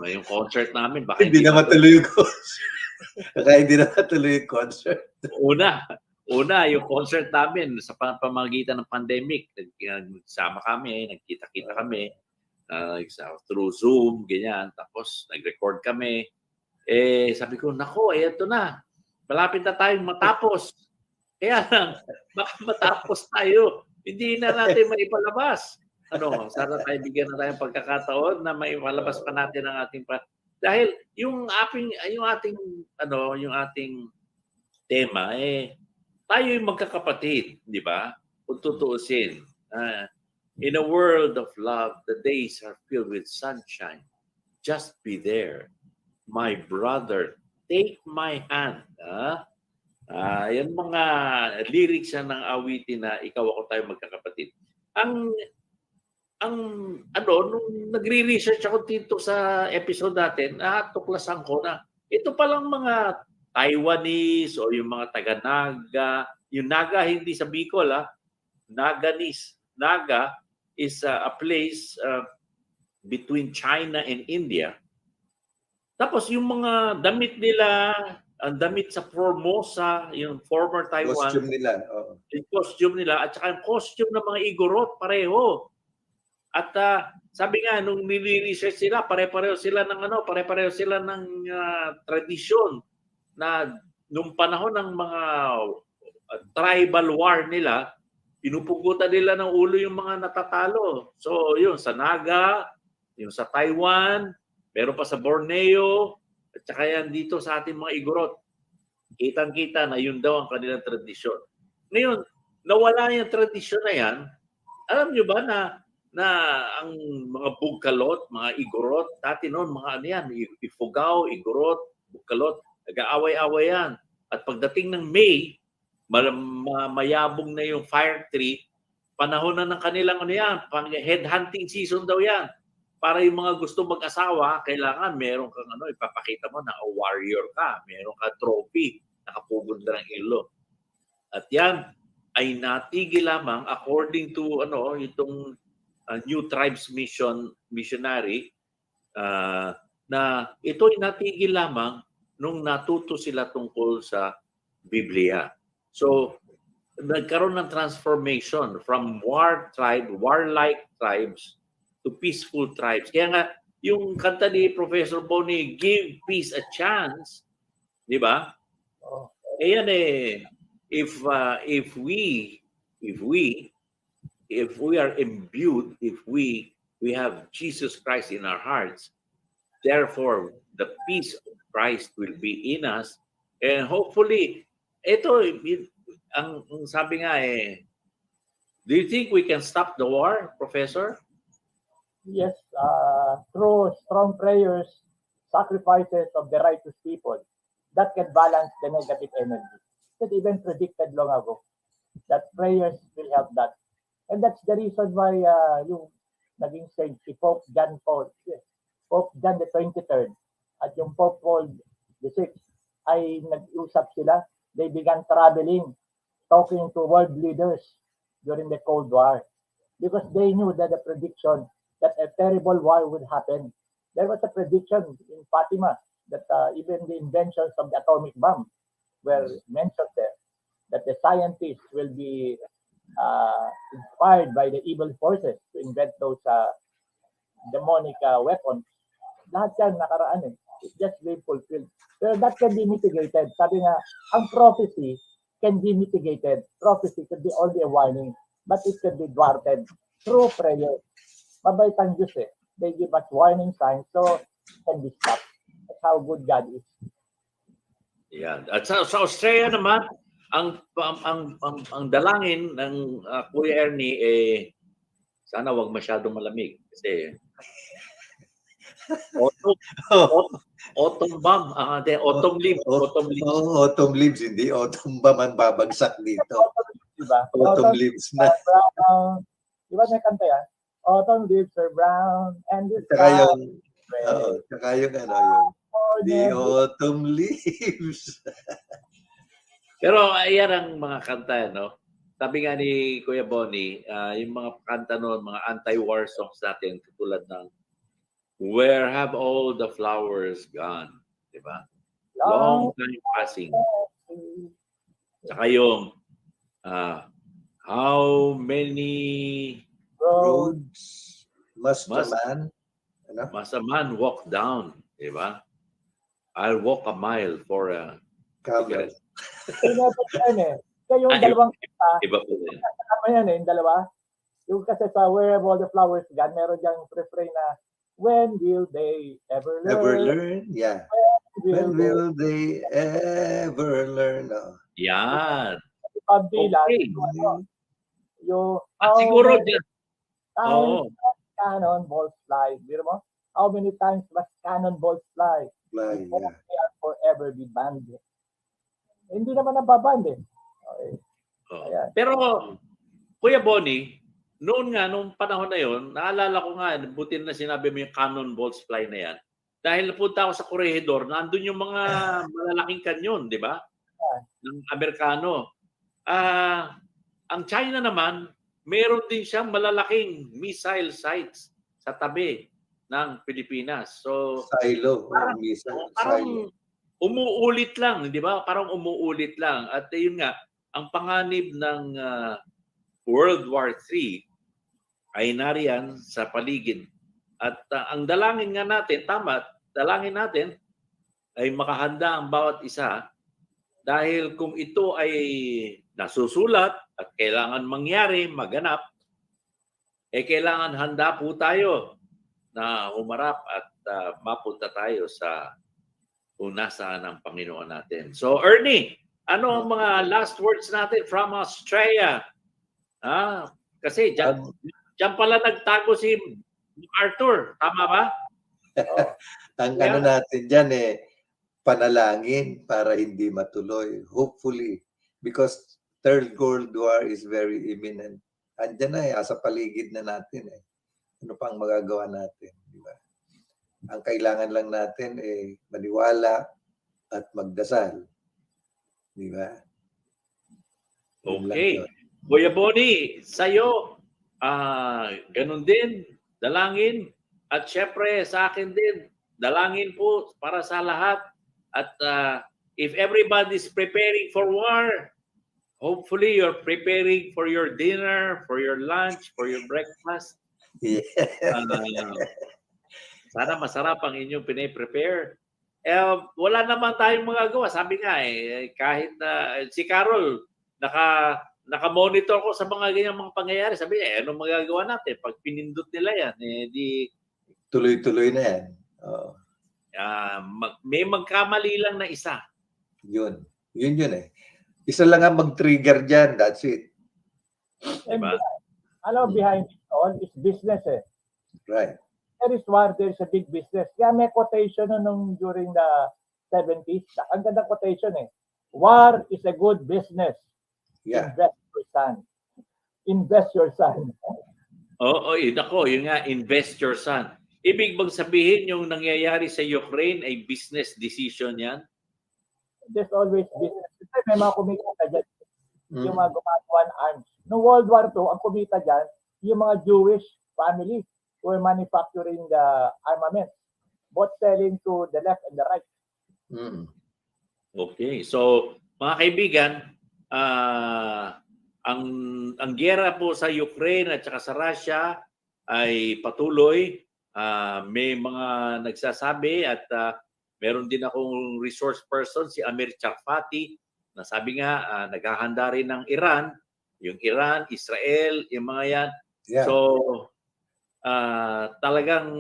yung concert namin, baka hindi na matuloy yung concert. Baka hindi na matuloy yung concert. Una, yung concert namin sa pamamagitan ng pandemic, nagsama kami, nagkita-kita kami through Zoom, ganyan. Tapos nag-record kami. Sabi ko, nako, ito na. Malapit na tayong matapos. Kaya lang, baka matapos tayo. Hindi na natin maipalabas. Sana tayo bigyan na tayong pagkakataon na maipalabas pa natin ang ating dahil yung ating tema tayo yung magkakapatid, di ba? Kung tutuusin. In a world of love, the days are filled with sunshine. Just be there. My brother, take my hand. Yan mga lyrics ng awitin na ikaw ako tayo magkakapatid. Nung nagre-research ako dito sa episode natin, tuklasan ko na ito palang mga Taiwanese o yung mga taga-Naga. Yung Naga hindi sa Bicol, Naganese. Naga is a place between China and India. Tapos yung mga damit nila, ang damit sa Formosa, yung former Taiwan. Costume nila. Yung costume nila at saka yung costume ng mga Igorot, pareho. At sabi nga, nung nili-research sila, pare-pareho sila ng tradisyon na nung panahon ng mga tribal war nila, pinupugutan nila ng ulo yung mga natatalo. So, yun, sa Naga, yung sa Taiwan, meron pa sa Borneo, at saka yan dito sa ating mga Igorot. Kitang-kita na yun daw ang kanilang tradisyon. Ngayon, nawala yung tradisyon na yan. Alam nyo ba na ang mga Bugkalot, mga Igorot, dati noon, mga Ifugao, Igorot, Bugkalot, nag-aaway-aaway yan. At pagdating ng May, mayabong na yung fire tree, panahon na ng kanilang headhunting season daw yan. para yung mga gusto mag-asawa, kailangan meron kang ipapakita mo na warrior ka, meron ka trophy, nakapugod ka ng ilo. At yan ay natigil lamang according to itong New Tribes missionary na ito ay natigil lamang nung natuto sila tungkol sa Biblia. So nagkaroon ng transformation from warlike tribes to peaceful tribes. Kaya nga, yung kanta ni Professor Bonnie, Give Peace a Chance, di ba? Ayan if we are imbued, if we have Jesus Christ in our hearts, therefore, the peace of Christ will be in us. And hopefully, ito, ang sabi nga do you think we can stop the war, Professor? Yes, through strong prayers, sacrifices of the righteous people, that can balance the negative energy. It even predicted long ago that prayers will help that. And that's the reason why yung naging saint si Pope John the 23rd at yung Pope Paul VI ay nag-usap sila. They began traveling, talking to world leaders during the Cold War because they knew that the prediction that a terrible war would happen. There was a prediction in Fatima that even the inventions of the atomic bomb were mentioned there, that the scientists will be inspired by the evil forces to invent those demonic weapons. Lahat yan nakaraan It's just being fulfilled. Pero that can be mitigated. Sabi nga, ang prophecy can be mitigated. Prophecy could be only a warning, but it can be thwarted through prayer. Mabait ang Diyos They give us warning signs so it can be stopped. That's how good God is. Yan. At sa Australia naman, ang dalangin ng Kuya Ernie sana wag masyadong malamig kasi autumn bomb, autumn leaves. Autumn leaves, hindi autumn bomb ang babagsak dito. Diba? Autumn leaves na. Diba may kanta yan? Autumn leaves are brown and the saka yung the autumn leaves. Pero ayan ang mga kanta, Sabi nga ni Kuya Bonnie, yung mga kanta noon, mga anti-war songs natin, tulad ng Where Have All the Flowers Gone? Diba? Long time passing. Saka yung How many roads must a man walk down? Diba? I'll walk a mile for a camel. Kaya yung dalawang kanta, iba po din. Kasama yan yung dalawa. Yung kasi sa Where Have All the Flowers Gone, meron diyang refrain na when will they ever learn? Yeah. When will they ever learn? Yan. Pagbilang, Okay. yung Siguro dyan. cannonballs fly. Biro mo? How many times must cannonballs fly? Fly, yeah. They are forever be banned. Hindi naman nababand Okay. Pero, Kuya Bonnie, nung panahon na yon, naalala ko nga, buti na sinabi mo yung cannonballs fly na yan. Dahil napunta ako sa Corregidor, nandun yung mga malalaking kanyon, di ba? Ng Amerikano. Ang China naman, meron din siyang malalaking missile sites sa tabi ng Pilipinas. So, silo. Parang umuulit lang, di ba? Parang umuulit lang. At yun nga, ang panganib ng World War III ay nariyan sa paligid. At ang dalangin nga natin, dalangin natin ay makahanda ang bawat isa dahil kung ito ay nasusulat at kailangan mangyari, maganap, kailangan handa po tayo na humarap at mapunta tayo sa unasan ng Panginoon natin. So Ernie, ano ang mga last words natin from Australia? Kasi diyan pala nagtago si Arthur, tama ba? Ang ano natin dyan panalangin para hindi matuloy. Hopefully, because Third World War is very imminent. Andyan na asa paligid na natin Ano pa ang magagawa natin, di ba? Ang kailangan lang natin maniwala at magdasal. Di ba? Yun lang Okay. yun. Kuya Boni, sa'yo, ganun din, dalangin. At syempre, sa akin din, dalangin po para sa lahat. At if everybody's preparing for war, hopefully you're preparing for your dinner, for your lunch, for your breakfast. Yeah. Sana masarap ang inyong pine-prepare. Wala naman tayong magagawa. Sabi nga kahit na si Carol, naka-monitor ko sa mga ganyang mga pangyayari. Sabi niya, anong magagawa natin? Pag pinindot nila yan, di... Tuloy-tuloy na yan. May magkamali lang na isa. Yun isa lang ang mag-trigger dyan. That's it. Diba? Behind it all is business Right. There is war, there is a big business. Kaya may quotation nung during the 70s. Ang ganda quotation War is a good business. Yeah. Invest your son. Invest your son. Yun nga, invest your son. Ibig bang sabihin yung nangyayari sa Ukraine ay business decision yan? There's always business. Kasi may mga kumita dyan. Yung mga gumagawa ng arms. Noong World War II, ang kumita dyan, yung mga Jewish family who are manufacturing the armament, both selling to the left and the right. Okay. So, mga kaibigan, ang giyera po sa Ukraine at saka sa Russia ay patuloy. May mga nagsasabi at meron din akong resource person, si Amir Charfati, na sabi nga, naghahanda rin ng Iran, yung Iran, Israel, yung mga yan. Yeah. So, talagang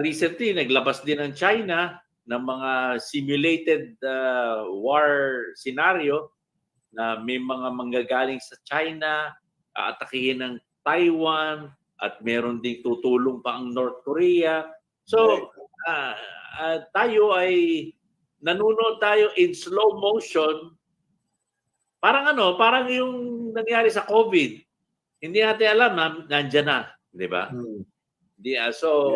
recently, naglabas din ng China ng mga simulated war scenario na may mga manggagaling sa China, atakihin ng Taiwan, at meron ding tutulong pa ang North Korea. So, tayo ay nanonood tayo in slow motion. Parang parang yung nangyari sa COVID. Hindi natin alam na nandiyan na, di ba? So,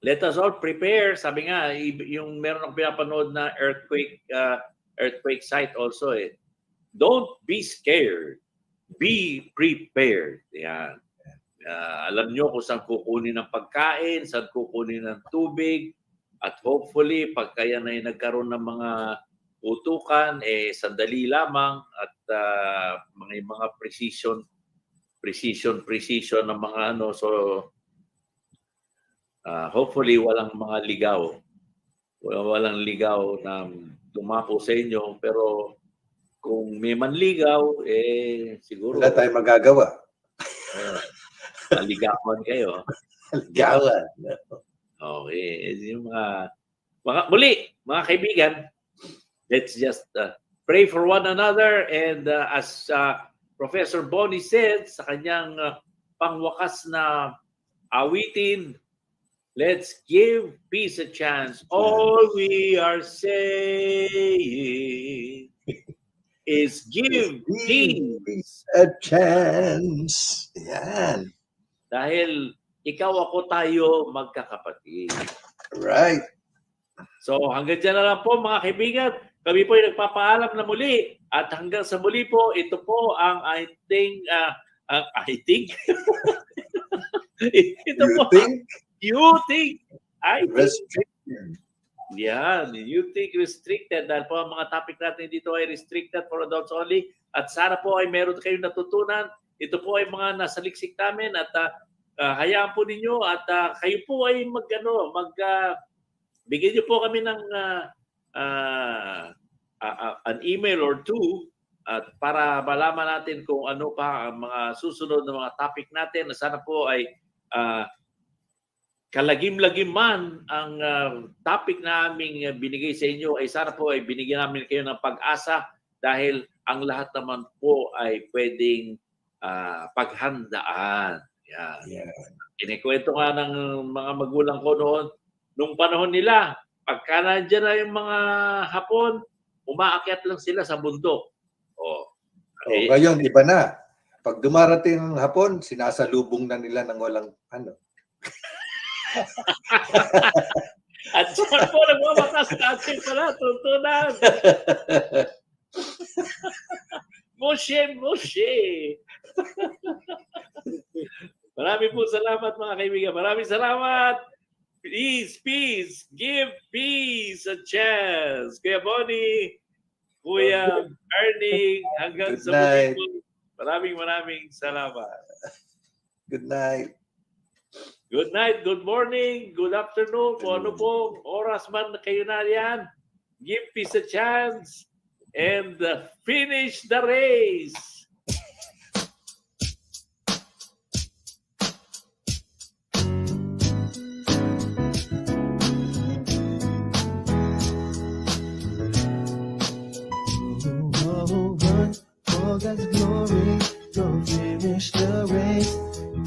let us all prepare. Sabi nga, yung meron akong pinapanood na earthquake site also Don't be scared. Be prepared. Yan. Alam nyo kung saan kukunin ng pagkain, saan kukunin ng tubig, at hopefully, pagka yan ay nagkaroon ng mga utukan, sandali lamang at mga precision ng mga So, hopefully, walang mga ligaw. Walang ligaw na tumapo sa inyo, pero kung may manligaw, siguro... Wala tayong magagawa. Maligawan kayo. Ligawan. Okay. Yung muli, mga kaibigan, let's just pray for one another. And as Professor Boni said sa kanyang pangwakas na awitin, let's give peace a chance. All we are saying is give peace a chance. Yan. Dahil ikaw ako tayo magkakapatid. Right. So hanggang dyan na lang po mga kaibigan. Kami po ay nagpapaalam na muli. At hanggang sa muli po, ito po ang I think. Ito You po think? I think. Restricted. Yan, you think restricted. Dahil po ang mga topic natin dito ay restricted for adults only. At sana po ay meron kayong natutunan. Ito po ay mga nasa liksik namin at hayaan po ninyo at kayo po ay bigyan niyo po kami ng an email or two at para malaman natin kung ano pa ang mga susunod na mga topic natin na sana po ay kalagim-lagim man ang topic na aming binigay sa inyo ay sana po ay binigyan namin kayo ng pag-asa dahil ang lahat naman po ay pwedeng paghandaan. Yan. Yeah. Kinikwento nga ng mga magulang ko noon, nung panahon nila, pagka nandiyan na yung mga Hapon, umaakyat lang sila sa bundok. Ngayon, iba na. Pag dumarating ang hapon, sinasalubong na nila ng walang ano. At dyan po nagwawakas na ating pala, tuntunan. Mushe. Maraming po salamat mga kaibigan. Maraming salamat. Peace. Give peace a chance. Kuya Bonnie, Kuya Ernie, hanggang Good sa muli night. po. Maraming salamat. Good night. Good night, good morning, good afternoon, kung ano pong oras man na kayo na yan. Give peace a chance and finish the race. Oh, run for God's glory, go finish the race.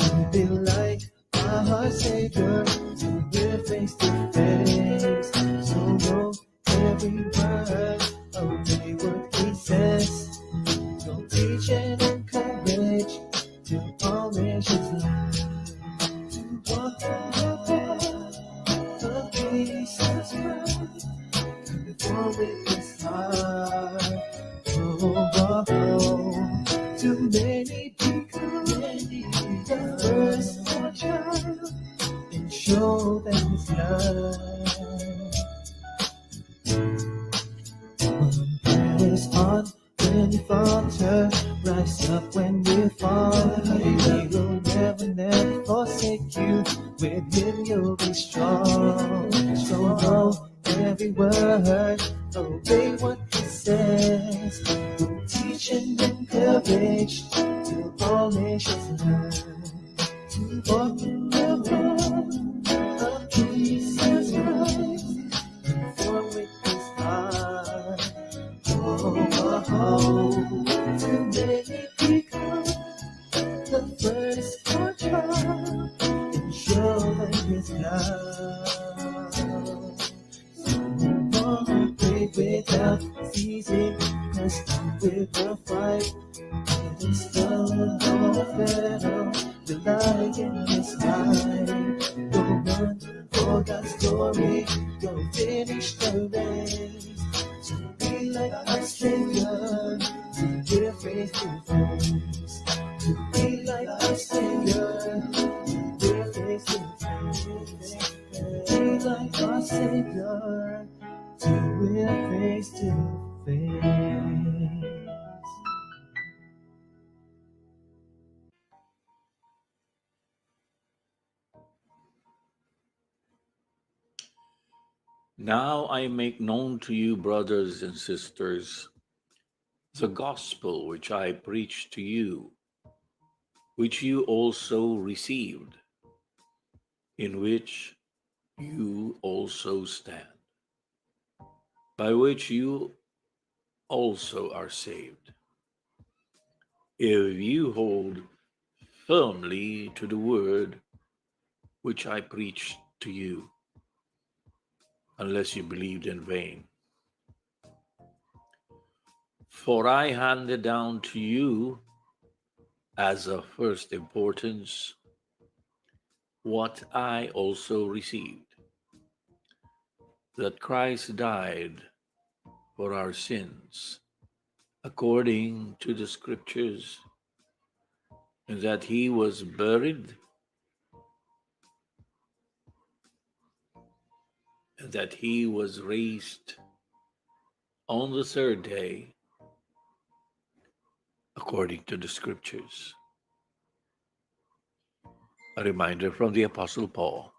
Don't be like our Savior, we're face to face. So know every word, obey what He says. Go teach and encourage to all nations learn to walk of Jesus Christ. Before with His heart. Too many become the first child and show them His love. Press on when you falter, rise up when you fall. He will never forsake you. With Him you'll be strong. So know every word, obey what He says. Go teach and encourage till all nations learn to walk in the path of Jesus Christ, conform with His heart. To make become the first child and show them His love. So pray without ceasing, cause we will fight. It is the battle, the lion is mine. Go run for God's glory, go finish the race. To be like our Savior, to give face to face. To be like our Savior, to give face to face. To be like our Savior, to give face to face. Now I make known to you, brothers and sisters, the gospel which I preached to you, which you also received, in which you also stand, by which you also are saved, if you hold firmly to the word which I preached to you, unless you believed in vain. For I handed down to you as of first importance what I also received, that Christ died for our sins according to the Scriptures, and that He was buried, and that He was raised on the third day according to the Scriptures. A reminder from the Apostle Paul.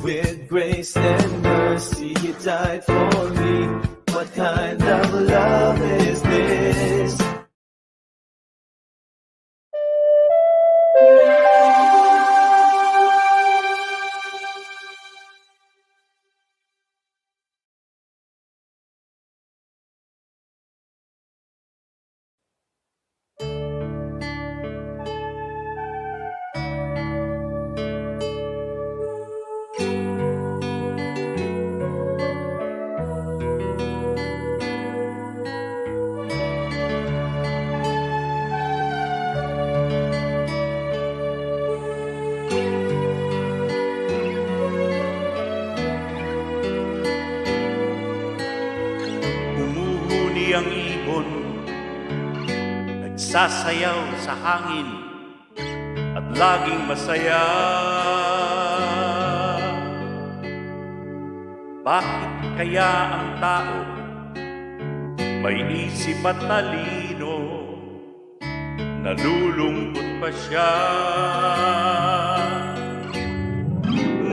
With grace and mercy you died for me. What kind of love is this? Huli ang ibon, nagsasayaw sa hangin at laging masaya. Bakit kaya ang tao may isip at talino, nalulungkot pa siya?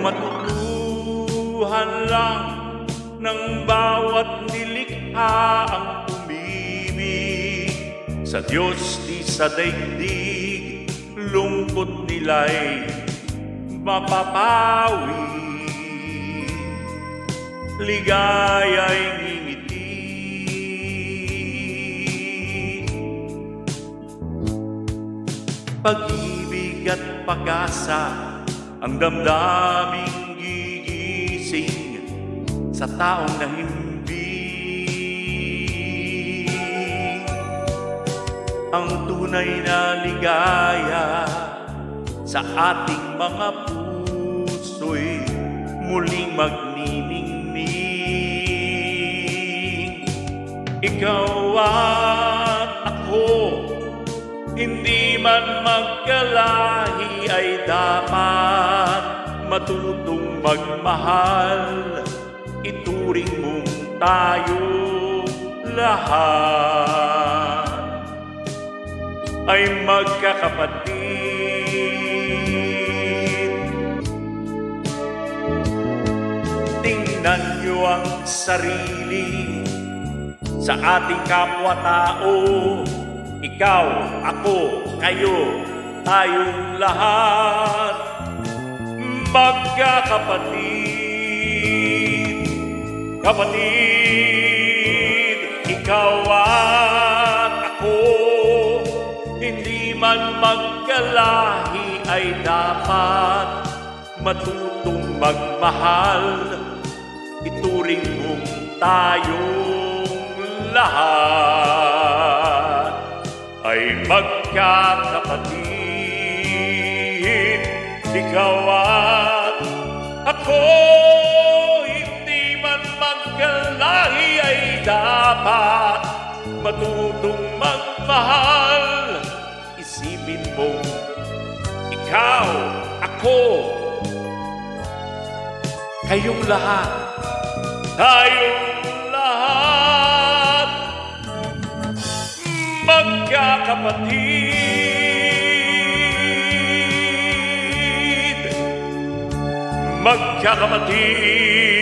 Matutuhan lang ng bawat nilikha ang umibig sa Diyos di sa daigdig, lungkot nila'y mapapawi. Ligaya'y ngingiti, pag-ibig at pag-asa ang damdaming gigising sa taong nahimbing. Ang tunay na ligaya sa ating mga puso'y muling magniningning. Ikaw at ako, hindi man magkalahi, ay dapat matutong magmahal. Ituring mong tayo lahat ay magkakapatid. Tingnan niyo ang sarili sa ating kapwa-tao. Ikaw, ako, kayo, tayong lahat magkakapatid. Kapatid, ikaw at ako, hindi man magkalahi, ay dapat matutong magmahal. Ituring mong tayong lahat ay magkakapatid. Ikaw at ako, hindi man magkalahi, ay dapat matutong magmahal. Isipin mo, ikaw, ako, kayong lahat, tayong lahat magkakapatid. Magkakapatid.